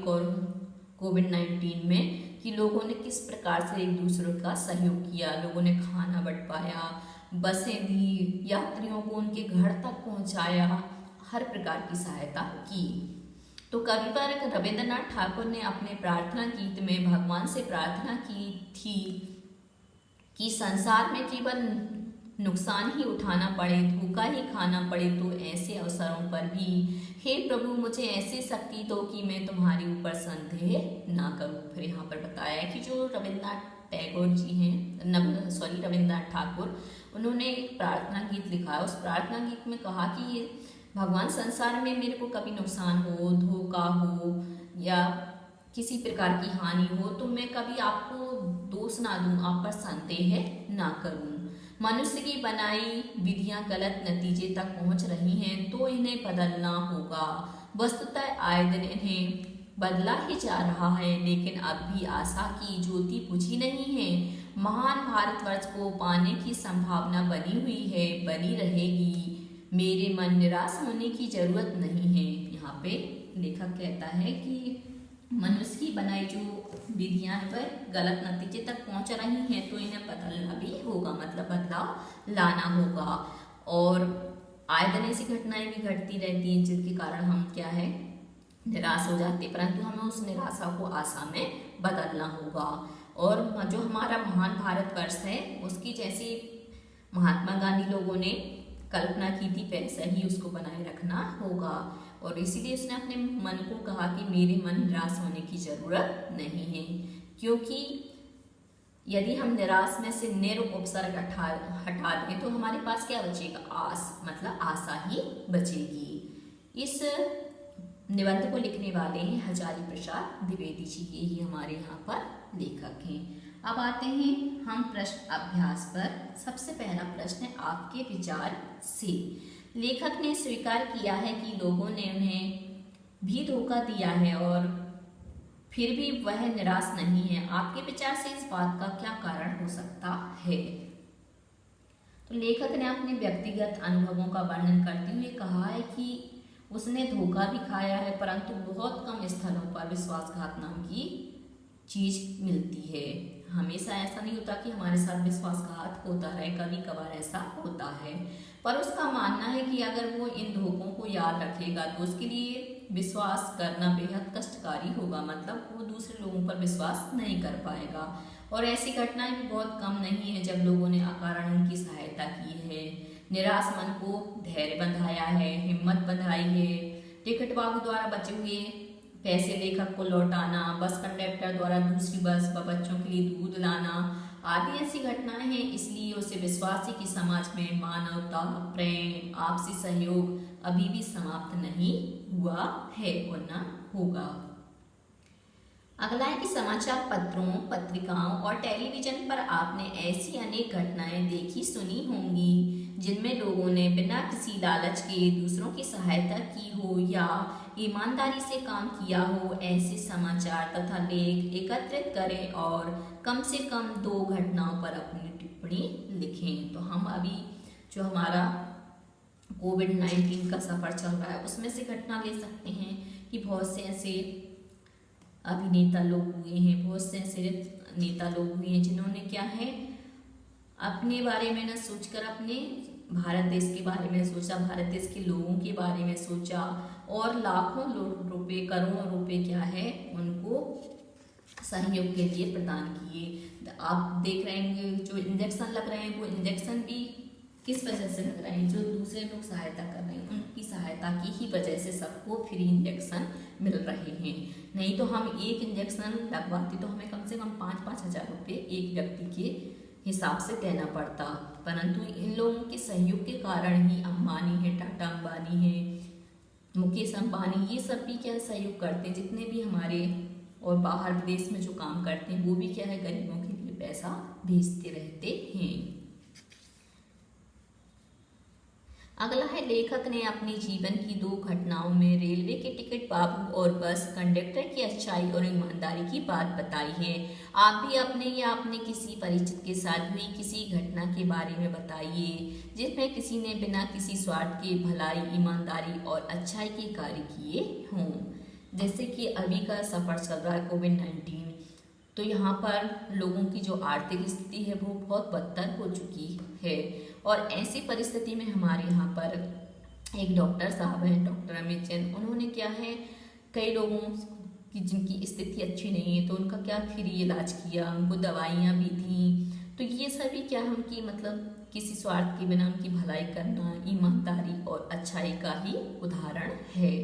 कोविड-19 में कि लोगों ने किस प्रकार से एक दूसरे का सहयोग किया। लोगों ने खाना बंटवाया, बसें दी, यात्रियों को उनके घर तक पहुंचाया, हर प्रकार की सहायता की। तो कविवर रविंद्रनाथ ठाकुर ने अपने प्रार्थना गीत में भगवान से प्रार्थना की थी कि संसार में केवल नुकसान ही उठाना पड़े, धोखा ही खाना पड़े, तो ऐसे अवसरों पर भी हे प्रभु मुझे ऐसी शक्ति दो कि मैं तुम्हारे ऊपर संदेह ना करूं। फिर यहाँ पर बताया कि जो रविंद्रनाथ टैगोर जी हैं, रविंद्रनाथ ठाकुर, उन्होंने एक प्रार्थना गीत लिखा है। उस प्रार्थना गीत में कहा कि भगवान संसार में मेरे को कभी नुकसान हो, धोखा हो या किसी प्रकार की हानि हो तो मैं कभी आपको दोष ना दूं, आप पर संदेह ना करूं। मनुष्य की बनाई विधियां गलत नतीजे तक पहुंच रही हैं तो इन्हें बदलना होगा। वस्तुतः आए दिन इन्हें बदला ही जा रहा है, लेकिन अब भी आशा की ज्योति बुझी नहीं है। महान भारतवर्ष को पाने की संभावना बनी हुई है, बनी रहेगी। मेरे मन निराश होने की जरूरत नहीं है। यहाँ पे लेखक कहता है कि मनुष्य की बनाई जो विधियां वह गलत नतीजे तक पहुंच रही हैं तो इन्हें बदलना भी होगा, मतलब बदलाव लाना होगा। और आए दिन ऐसी घटनाएं भी घटती रहती हैं जिनके कारण हम क्या है, निराश हो जाते, परंतु हमें उस निराशा को आशा में बदलना होगा। और जो हमारा महान भारतवर्ष है उसकी जैसी महात्मा गांधी लोगों ने कल्पना की थी वैसा ही उसको बनाए रखना होगा। और इसीलिए उसने अपने मन को कहा कि मेरे मन निराश होने की जरूरत नहीं है, क्योंकि यदि हम निराश में से उपसर्ग हटा दें तो हमारे पास क्या बचेगा, आस, मतलब आशा ही बचेगी। इस निबंध को लिखने वाले हैं हजारी प्रसाद द्विवेदी जी, ये ही हमारे यहाँ पर लेखक हैं। अब आते हैं हम प्रश्न अभ्यास पर। सबसे पहला प्रश्न है आपके विचार से। लेखक ने स्वीकार किया है कि लोगों ने उन्हें भी धोखा दिया है और फिर भी वह निराश नहीं है। आपके विचार से इस बात का क्या कारण हो सकता है? तो लेखक ने अपने व्यक्तिगत अनुभवों का वर्णन करते हुए कहा है कि उसने धोखा भी खाया है, परंतु बहुत कम स्थलों पर विश्वासघात नाम की चीज मिलती है। हमेशा ऐसा नहीं होता कि हमारे साथ विश्वासघात होता रहे, कभी कभार ऐसा होता है। पर उसका मानना है कि अगर वो इन धोखों को याद रखेगा तो उसके लिए विश्वास करना बेहद कष्टकारी होगा, मतलब वो दूसरे लोगों पर विश्वास नहीं कर पाएगा। और ऐसी घटनाएं भी बहुत कम नहीं है जब लोगों ने अकारण उनकी सहायता की है, निराश मन को धैर्य बंधाया है, हिम्मत बंधाई है, टिकट बाबू द्वारा बचे हुए पैसे लेखक को लौटाना, बस कंडक्टर द्वारा दूसरी बस व बच्चों के लिए दूध लाना आदि ऐसी घटनाएं हैं। इसलिए उसे विश्वास है कि समाज में मानवता, प्रेम, आपसी सहयोग अभी भी समाप्त नहीं हुआ है और न होगा। अगला है कि समाचार पत्रों, पत्रिकाओं और टेलीविजन पर आपने ऐसी अनेक घटनाएं देखी सुनी होंगी जिनमें लोगों ने बिना किसी लालच के दूसरों की सहायता की हो या ईमानदारी से काम किया हो। ऐसे समाचार तथा लेख एकत्रित करें और कम से कम 2 घटनाओं पर अपनी टिप्पणी लिखें। तो हम अभी जो हमारा कोविड-19 का सफर चल रहा है उसमें से घटना ले सकते हैं कि बहुत से ऐसे अभिनेता लोग हुए हैं, बहुत से ऐसे नेता लोग हुए हैं जिन्होंने क्या है अपने बारे में न सोचकर अपने भारत देश के बारे में सोचा, भारत देश के लोगों के बारे में सोचा और लाखों रुपए, करोड़ों रुपए क्या है उनको सहयोग के लिए प्रदान किए। आप देख रहे हैं जो इंजेक्शन लग रहे हैं वो इंजेक्शन भी किस वजह से लग रहे हैं, जो दूसरे लोग सहायता कर रहे हैं उनकी सहायता की ही वजह से सबको फ्री इंजेक्शन मिल रहे हैं। नहीं तो हम एक इंजेक्शन लगवाते तो हमें कम से कम 5-5 हज़ार रुपये एक व्यक्ति के हिसाब से देना पड़ता, परंतु इन लोगों के सहयोग के कारण ही अंबानी है, टाटा अंबानी है, मुकेश अंबानी, ये सब भी क्या सहयोग करते हैं। जितने भी हमारे और बाहर विदेश में जो काम करते हैं वो भी क्या है गरीबों के लिए पैसा भेजते रहते हैं। लेखक ने अपने जीवन की दो घटनाओं में रेलवे के टिकट बाबू और बस कंडक्टर की अच्छाई और ईमानदारी की बात बताई है। आप भी अपने या अपने किसी परिचित के साथ हुई किसी घटना के बारे में बताइए जिसमें किसी ने बिना किसी स्वार्थ के भलाई, ईमानदारी और अच्छाई के कार्य किए हों। जैसे कि अभी का सफर चल रहा है कोविड-19, तो यहाँ पर लोगों की जो आर्थिक स्थिति है वो बहुत बदतर हो चुकी है और ऐसी परिस्थिति में हमारे यहाँ पर एक डॉक्टर साहब हैं, डॉक्टर अमित जैन। उन्होंने क्या है, कई लोगों की जिनकी स्थिति अच्छी नहीं है तो उनका क्या फ्री इलाज किया, उनको दवाइयाँ भी दी। तो ये सभी क्या है उनकी मतलब किसी स्वार्थ के बिना उनकी भलाई करना, ईमानदारी और अच्छाई का ही उदाहरण है।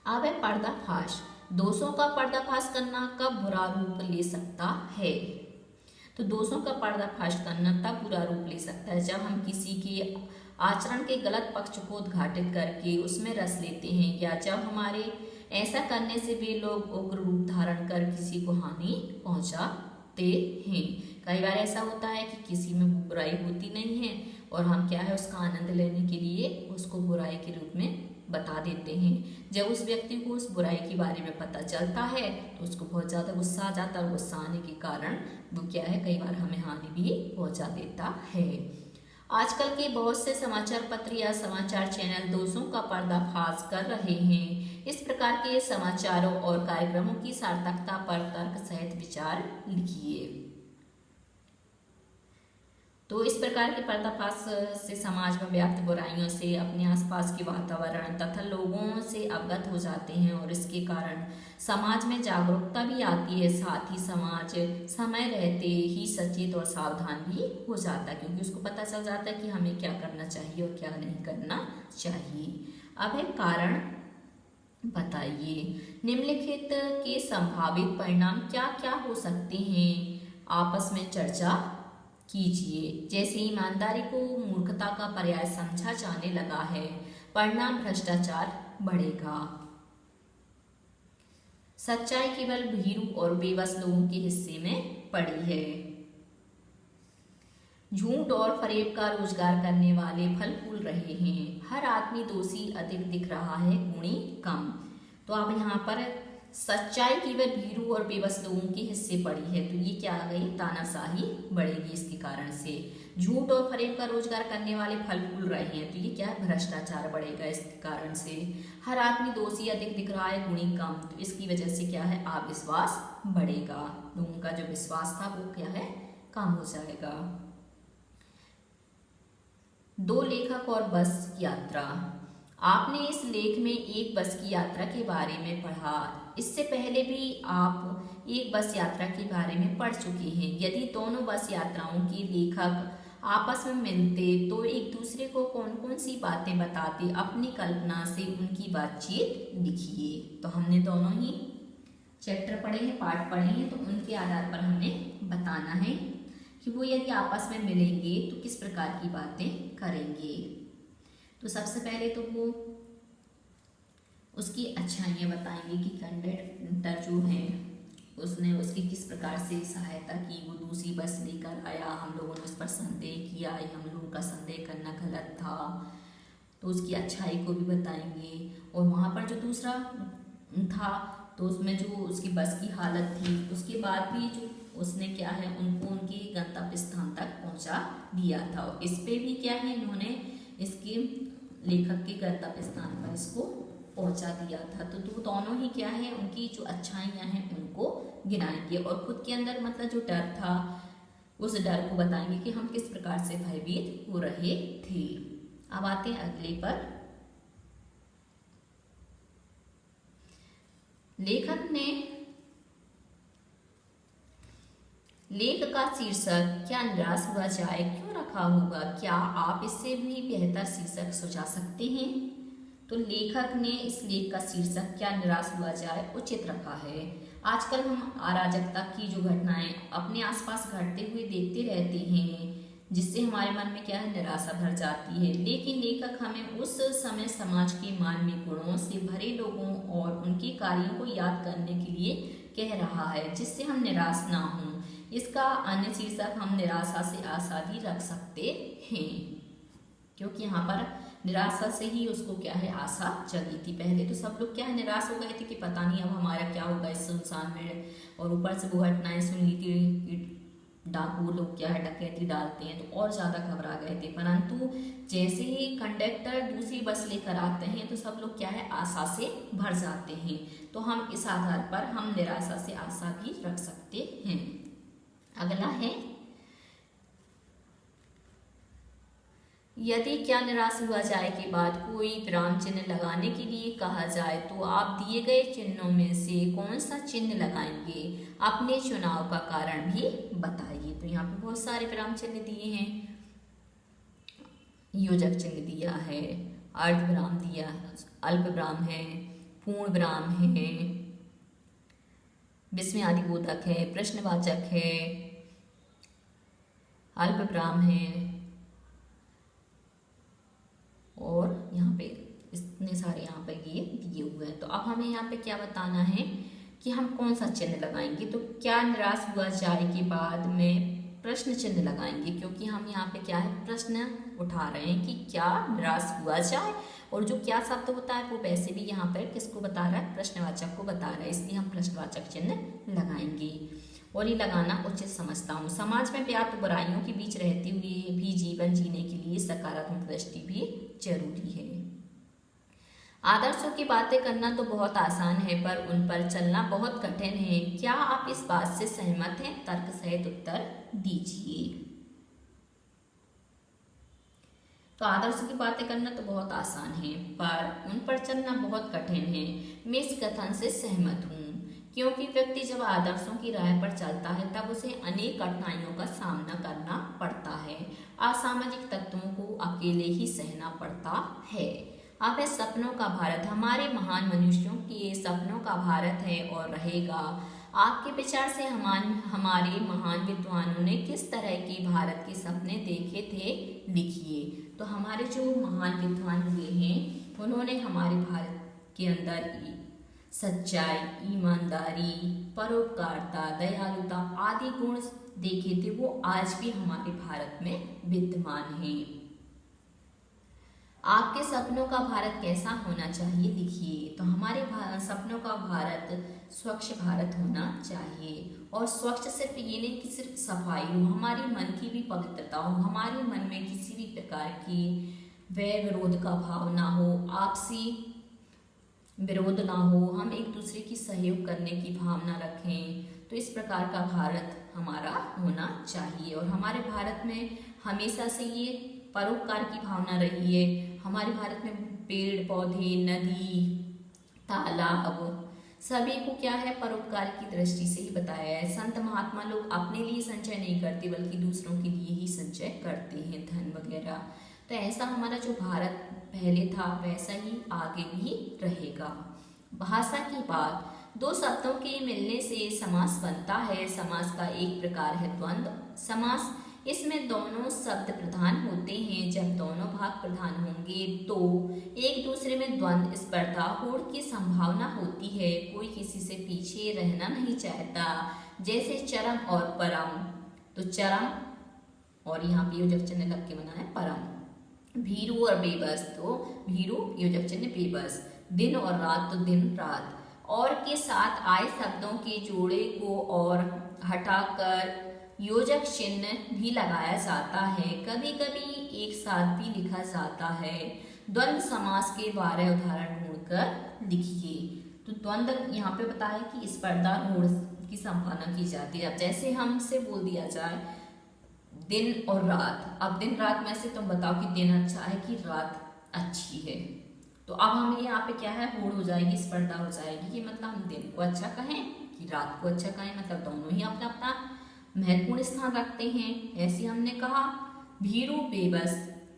अब है पर्दाफाश। दोषों का पर्दाफाश करना कब बुरा रूप ले सकता है? तो दोषों का पर्दाफाश करना तब बुरा रूप ले सकता है जब हम किसी के आचरण के गलत पक्ष को उद्घाटित करके उसमें रस लेते हैं या जब हमारे ऐसा करने से वे लोग उग्र रूप धारण कर किसी को हानि पहुंचाते हैं। कई बार ऐसा होता है कि किसी में बुराई होती नहीं है और हम क्या है उसका आनंद लेने के लिए उसको बुराई के रूप में बता देते हैं। जब उस व्यक्ति को उस बुराई के बारे में पता चलता है तो उसको बहुत ज़्यादा गुस्सा आ जाता है और गुस्सा आने के कारण वो क्या है कई बार हमें हानि भी पहुंचा देता है। आजकल के बहुत से समाचार पत्र या समाचार चैनल दोषों का पर्दाफाश कर रहे हैं। इस प्रकार के समाचारों और कार्यक्रमों की सार्थकता पर तर्क सहित विचार लिखिए। तो इस प्रकार के पर्दाफाश से समाज में व्याप्त बुराइयों से अपने आसपास के वातावरण तथा लोगों से अवगत हो जाते हैं और इसके कारण समाज में जागरूकता भी आती है। साथ ही समाज समय रहते ही सचेत और सावधान भी हो जाता है क्योंकि उसको पता चल जाता है कि हमें क्या करना चाहिए और क्या नहीं करना चाहिए। अब है कारण बताइए। निम्नलिखित के संभावित परिणाम क्या क्या हो सकते हैं, आपस में चर्चा कीजिए। जैसे ईमानदारी को मूर्खता का पर्याय समझा जाने लगा है, परिणाम भ्रष्टाचार बढ़ेगा। सच्चाई केवल भीरू और बेबस लोगों के हिस्से में पड़ी है। झूठ और फरेब का रोजगार करने वाले फल फूल रहे हैं। हर आदमी दोषी अधिक दिख रहा है, गुणी कम। तो आप यहाँ पर सच्चाई केवल भीरू और बेबस लोगों के हिस्से पड़ी है, तो ये क्या आ गई, तानाशाही बढ़ेगी इसके कारण से। झूठ और फरेब का रोजगार करने वाले फल फूल रहे हैं, तो ये क्या है, भ्रष्टाचार बढ़ेगा इसके कारण से। हर आदमी दोषी अधिक दिख रहा है, गुणी कम, तो इसकी वजह से क्या है, अविश्वास बढ़ेगा। लोगों का जो विश्वास था वो क्या है, कम हो जाएगा। दो लेखक और बस यात्रा। आपने इस लेख में एक बस की यात्रा के बारे में पढ़ा। इससे पहले भी आप एक बस यात्रा के बारे में पढ़ चुके हैं। यदि दोनों बस यात्राओं के लेखक आपस में मिलते तो एक दूसरे को कौन कौन सी बातें बताते, अपनी कल्पना से उनकी बातचीत लिखिए। तो हमने दोनों ही चैप्टर पढ़े हैं, पार्ट पढ़े हैं, तो उनके आधार पर हमें बताना है कि वो यदि आपस में मिलेंगे तो किस प्रकार की बातें करेंगे। तो सबसे पहले तो वो उसकी अच्छाइयाँ बताएंगे कि कंडक्टर जो है उसने उसकी किस प्रकार से सहायता की, वो दूसरी बस लेकर आया, हम लोगों ने उस पर संदेह किया, हम लोगों का संदेह करना गलत था, तो उसकी अच्छाई को भी बताएंगे। और वहाँ पर जो दूसरा था तो उसमें जो उसकी बस की हालत थी, उसके बाद भी जो उसने क्या है उनको उनकी गंतव्य स्थान तक पहुँचा दिया था। और इस पे भी क्या है, इन्होंने इसके लेखक के गंतव्य स्थान पर इसको पहुंचा दिया था। तो दोनों ही क्या है, उनकी जो अच्छाइयाँ हैं उनको गिनाएंगे और खुद के अंदर मतलब जो डर था उस डर को बताएंगे कि हम किस प्रकार से भयभीत हो रहे थे। अब आते हैं अगले पर। लेखक ने लेख का शीर्षक क्या निराश हुआ जाए क्यों रखा होगा, क्या आप इससे भी बेहतर शीर्षक सुझा सकते हैं? तो लेखक ने इस लेख का शीर्षक क्या निराश हुआ जाए उचित रखा है। आजकल हम अराजकता की जो घटनाएं अपने आसपास घटते हुए देखते रहते हैं जिससे हमारे मन में क्या है, निराशा भर जाती है। लेकिन लेखक हमें उस समय समाज के मानवीय गुणों से भरे लोगों और उनके कार्यों को याद करने के लिए कह रहा है जिससे हम निराश ना हों। इसका अन्य शीर्षक हम निराशा से आशा भी रख सकते हैं क्योंकि यहाँ पर निराशा से ही उसको क्या है आशा जगी थी। पहले तो सब लोग क्या है निराश हो गए थे कि पता नहीं अब हमारा क्या होगा इस सुनसान में, और ऊपर से वो घटनाएं सुन ली थी कि डाकू लोग क्या है डकैती डालते हैं, तो और ज़्यादा घबरा गए थे। परंतु जैसे ही कंडक्टर दूसरी बस लेकर आते हैं तो सब लोग क्या है आशा से भर जाते हैं। तो हम इस आधार पर हम निराशा से आशा भी रख सकते हैं। अगला है, यदि क्या निराश हुआ जाए के बाद कोई विराम चिन्ह लगाने के लिए कहा जाए तो आप दिए गए चिन्हों में से कौन सा चिन्ह लगाएंगे? अपने चुनाव का कारण भी बताइए। तो यहाँ पे बहुत सारे विराम चिन्ह दिए हैं, योजक चिन्ह दिया है, अर्ध विराम दिया, अल्प विराम है, पूर्ण विराम है, विस्मयादिबोधक है, प्रश्नवाचक है, अल्प विराम है, और यहाँ पे इतने सारे यहाँ पे ये दिए हुए हैं। तो अब हमें यहाँ पे क्या बताना है कि हम कौन सा चिन्ह लगाएंगे। तो क्या निराश हुआ जाए के बाद में प्रश्न चिन्ह लगाएंगे, क्योंकि हम यहाँ पे क्या है प्रश्न उठा रहे हैं कि क्या निराश हुआ जाए, और जो क्या शब्द होता है वो वैसे भी यहाँ पर किसको बता रहा है, प्रश्नवाचक को बता रहा है, इसलिए हम प्रश्नवाचक चिन्ह लगाएंगे। और ये लगाना उचित समझता हूँ। समाज में व्याप्त बुराइयों के बीच रहते हुए भी जीवन जीने के लिए सकारात्मक दृष्टि भी जरूरी है। आदर्शों की बातें करना तो बहुत आसान है, पर उन पर चलना बहुत कठिन है। क्या आप इस बात से सहमत हैं? तर्क सहित उत्तर दीजिए। तो आदर्शों की बातें करना तो बहुत आसान है, पर उन पर चलना बहुत कठिन है। मैं इस कथन से सहमत हूँ, क्योंकि व्यक्ति जब आदर्शों की राह पर चलता है तब उसे अनेक कठिनाइयों का सामना करना पड़ता है। असामाजिक तत्वों को अकेले ही सहना पड़ता है। अब है सपनों का भारत। हमारे महान मनुष्यों के सपनों का भारत है और रहेगा। आपके विचार से हमारे महान विद्वानों ने किस तरह के भारत के सपने देखे थे, लिखिए। तो हमारे जो महान विद्वान हुए हैं उन्होंने हमारे भारत के अंदर सच्चाई, ईमानदारी, परोपकारता, दयालुता आदि गुण देखे थे, वो आज भी हमारे भारत में विद्यमान हैं। आपके सपनों का भारत कैसा होना चाहिए, लिखिए। तो हमारे सपनों का भारत स्वच्छ भारत होना चाहिए, और स्वच्छ सिर्फ ये नहीं कि सिर्फ सफाई हो, हमारे मन की भी पवित्रता हो, हमारे मन में किसी भी प्रकार की वैर विरोध का भाव ना हो, आपसी विरोध ना हो, हम एक दूसरे की सहयोग करने की भावना रखें। तो इस प्रकार का भारत हमारा होना चाहिए, और हमारे भारत में हमेशा से ये परोपकार की भावना रही है। हमारे भारत में पेड़ पौधे, नदी, तालाब सभी को क्या है परोपकार की दृष्टि से ही बताया है। संत महात्मा लोग अपने लिए संचय नहीं करते बल्कि दूसरों के लिए ही संचय करते हैं, धन वगैरह। तो ऐसा हमारा जो भारत पहले था वैसा ही आगे भी रहेगा। भाषा की बात, दो शब्दों के मिलने से समास बनता है। समास का एक प्रकार है द्वंद्व समास। इसमें दोनों शब्द प्रधान होते हैं। जब दोनों भाग प्रधान होंगे तो एक दूसरे में द्वंद्व स्पर्धा होड़ की संभावना होती है। कोई किसी से पीछे रहना नहीं चाहता, जैसे चरम और परम। तो चरम और यहाँ पे योजक चिन्ह लग के बना है परम। भीरू और बेबस, तो भीरू योजक चिन्ह बेबस। दिन और रात, तो दिन रात। और के साथ आए शब्दों के जोड़े को और हटाकर योजक चिन्ह भी लगाया जाता है। कभी कभी एक साथ भी लिखा जाता है। द्वंद्व समास के 12 उदाहरण ढूंढकर लिखिए। तो द्वंद्व यहाँ पे बताया कि स्पर्धा होड़ की संभावना की जाती है। अब जैसे हमसे बोल दिया जाए दिन और रात, अब दिन रात में से तुम बताओ कि दिन अच्छा है कि रात अच्छी है। तो अब हम यहाँ पे क्या है होड़ हो जाएगी, स्पर्धा हो जाएगी कि मतलब हम दिन को अच्छा कहें कि रात को अच्छा कहें, मतलब दोनों ही अपना अपना महत्वपूर्ण स्थान रखते हैं। ऐसे हमने कहा भीरू बेबस,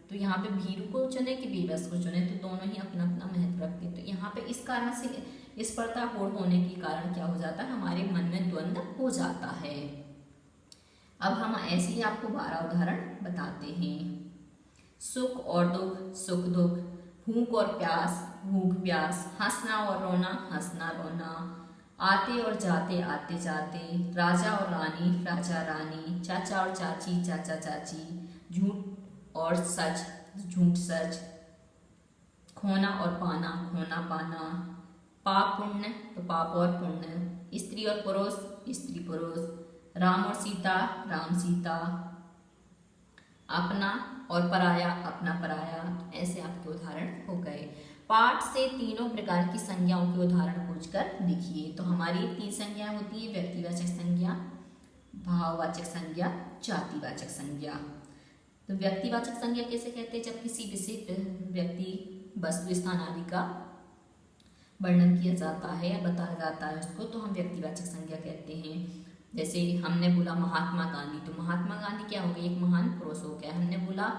तो यहाँ पे भीरू को चुने कि बेबस को चुने, तो दोनों ही अपना अपना महत्व रखते हैं। तो यहाँ पे इस कारण से स्पर्धा होड़ होने के कारण क्या हो जाता है, हमारे मन में द्वंद्व हो जाता है। अब हम ऐसे ही आपको 12 उदाहरण बताते हैं। सुख और दुख, सुख दुख। भूख और प्यास, भूख प्यास। हंसना और रोना, हंसना रोना। आते और जाते, आते जाते। राजा और रानी, राजा रानी। चाचा और चाची, चाचा चाची। झूठ और सच, झूठ सच। खोना और पाना, खोना पाना। पाप पुण्य, तो पाप और पुण्य। स्त्री और पुरुष, स्त्री पुरुष। राम और सीता, राम सीता। अपना और पराया, अपना पराया। ऐसे आपके उदाहरण हो गए। पाठ से तीनों प्रकार की संज्ञाओं के उदाहरण पूछकर लिखिए। तो हमारी 3 संज्ञा होती है, व्यक्तिवाचक संज्ञा, भाववाचक संज्ञा, जातिवाचक संज्ञा। तो व्यक्तिवाचक संज्ञा कैसे कहते हैं? जब किसी विशेष व्यक्ति, वस्तु, स्थान आदि का वर्णन किया जाता है या बताया जाता है उसको, तो हम व्यक्तिवाचक संज्ञा कहते हैं। जैसे हमने बोला महात्मा गांधी, तो महात्मा गांधी क्या हो गया? एक महान पुरुष हो गया। हमने बोला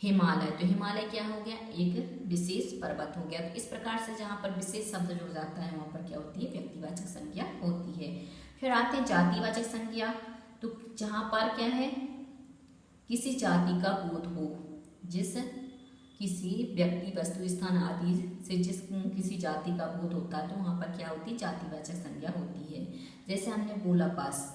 हिमालय, तो हिमालय क्या हो गया? एक विशेष पर्वत हो गया। तो इस प्रकार से जहाँ पर विशेष शब्द जुड़ जाता है वहाँ पर क्या होती है? व्यक्तिवाचक संज्ञा होती है। फिर आते हैं जातिवाचक संज्ञा। तो जहाँ पर क्या है? किसी जाति का बोध हो, जिस किसी व्यक्ति, वस्तु, स्थान आदि से जिस किसी जाति का बोध होता है, तो वहाँ पर क्या होती है? जातिवाचक संज्ञा होती है। जैसे हमने बोला बस,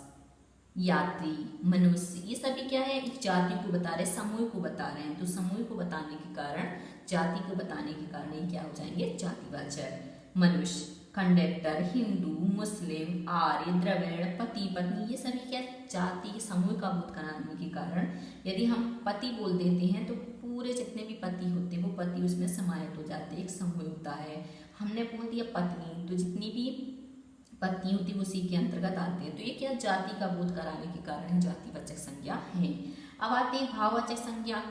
यात्री, मनुष्य, ये सभी क्या है? एक जाति को बता रहे, समूह को बता रहे हैं। तो समूह को बताने के कारण, जाति को बताने के कारण ये क्या हो जाएंगे? जातिवाचक। मनुष्य, कंडक्टर, हिंदू, मुस्लिम, आर्य, द्रविड़, पति, पत्नी, ये सभी क्या? जाति, समूह का बोध कराने के कारण यदि हम पति बोल देते हैं तो पूरे जितने भी पति होते हैं वो पति उसमें समाहित हो जाते हैं, एक समूह होता है। हमने बोल दिया पत्नी, तो जितनी भी पत्नी होती है उसी के अंतर्गत आते हैं। तो ये क्या? जाति का बोध कराने के कारण जातिवाचक संज्ञा है। अब आते हैं भाववाचक संज्ञा।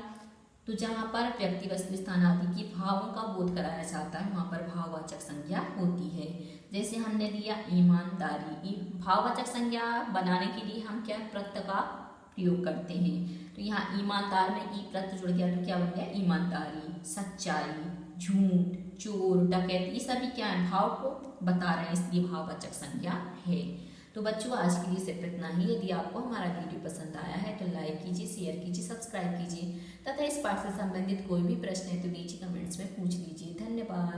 तो जहाँ पर व्यक्ति, वस्तु, स्थान आदि की भावों का बोध कराया जाता है वहाँ पर भाववाचक संज्ञा होती है। जैसे हमने लिया ईमानदारी, भाववाचक संज्ञा बनाने के लिए हम क्या? प्रत्यय का प्रयोग करते हैं। तो यहाँ ईमानदार में ई प्रत्यय जुड़ गया तो क्या बन गया? ईमानदारी। सच्चाई, झूठ, चोर, डकैत, ये सभी क्या है? भाव को बता रहे हैं, इसलिए भाववाचक संज्ञा है। तो बच्चों आज के लिए सिर्फ इतना ही। यदि आपको हमारा वीडियो पसंद आया है तो लाइक कीजिए, शेयर कीजिए, सब्सक्राइब कीजिए तथा इस पाठ से संबंधित कोई भी प्रश्न है तो नीचे कमेंट्स में पूछ लीजिए। धन्यवाद।